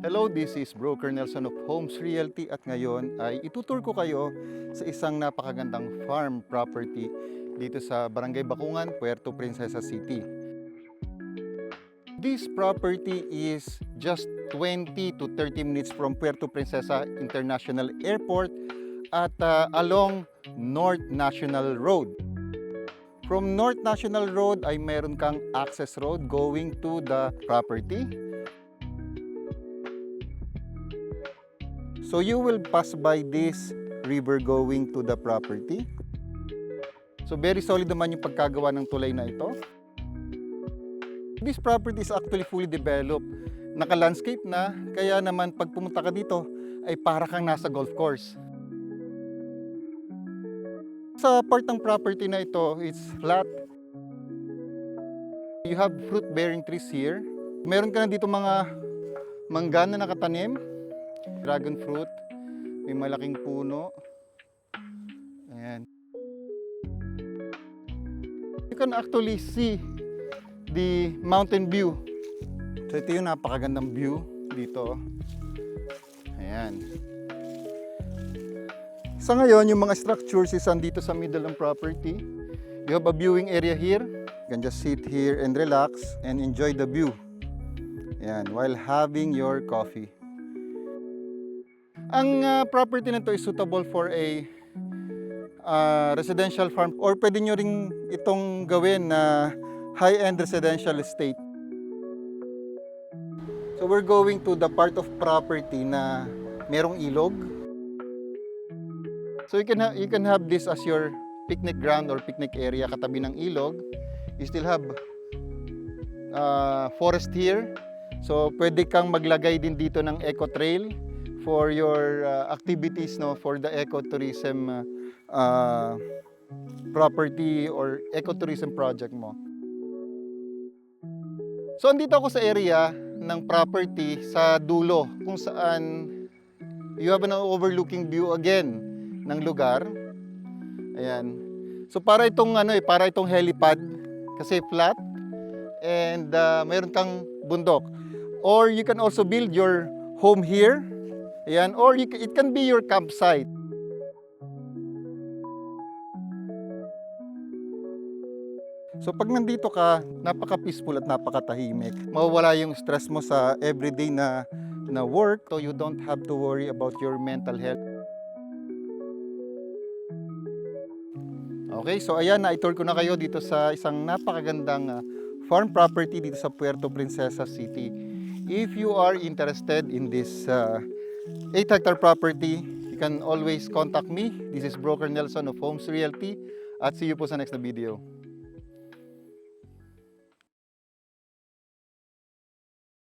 Hello, this is Broker Nelson of Homes Realty at ngayon ay itutur ko kayo sa isang napakagandang farm property dito sa Barangay Bakungan, Puerto Princesa City. This property is just 20 to 30 minutes from Puerto Princesa International Airport at along North National Road. From North National Road ay meron kang access road going to the property. So you will pass by this river going to the property. So very solid naman yung pagkagawa ng tulay na ito. This property is actually fully developed. Naka-landscape na, kaya naman pag pumunta ka dito ay para kang nasa golf course. Sa part ng property na ito, it's flat. You have fruit-bearing trees here. Meron ka na dito mga mangga na nakatanim. Dragon fruit, may malaking puno. Ayan. You can actually see the mountain view. So ito yung napakagandang view dito. Ayan. Sa ngayon, yung mga structures is andito sa middle ng property. You have a viewing area here. You can just sit here and relax and enjoy the view. Ayan, while having your coffee. Ang property na to is suitable for a residential farm or pwede nyo ring itong gawin na high-end residential estate. So we're going to the part of property na merong ilog. So you can have this as your picnic ground or picnic area katabi ng ilog. You still have forest here. So pwede kang maglagay din dito ng eco trail for your activities, no, for the ecotourism property or ecotourism project mo. So andito ako sa area ng property sa dulo kung saan you have an overlooking view again ng lugar. Ayan. So para itong para itong helipad kasi flat and mayroon kang bundok. Or you can also build your home here. Ayan, or it can be your campsite. So pag nandito ka, napaka-peaceful at napakatahimik. Mawawala yung stress mo sa everyday na work, so you don't have to worry about your mental health. Okay, so ayan, na-tour ko na kayo dito sa isang napakagandang farm property dito sa Puerto Princesa City. If you are interested in this 8-hectare property, you can always contact me. This is Broker Nelson of Homes Realty at see you po sa next na video.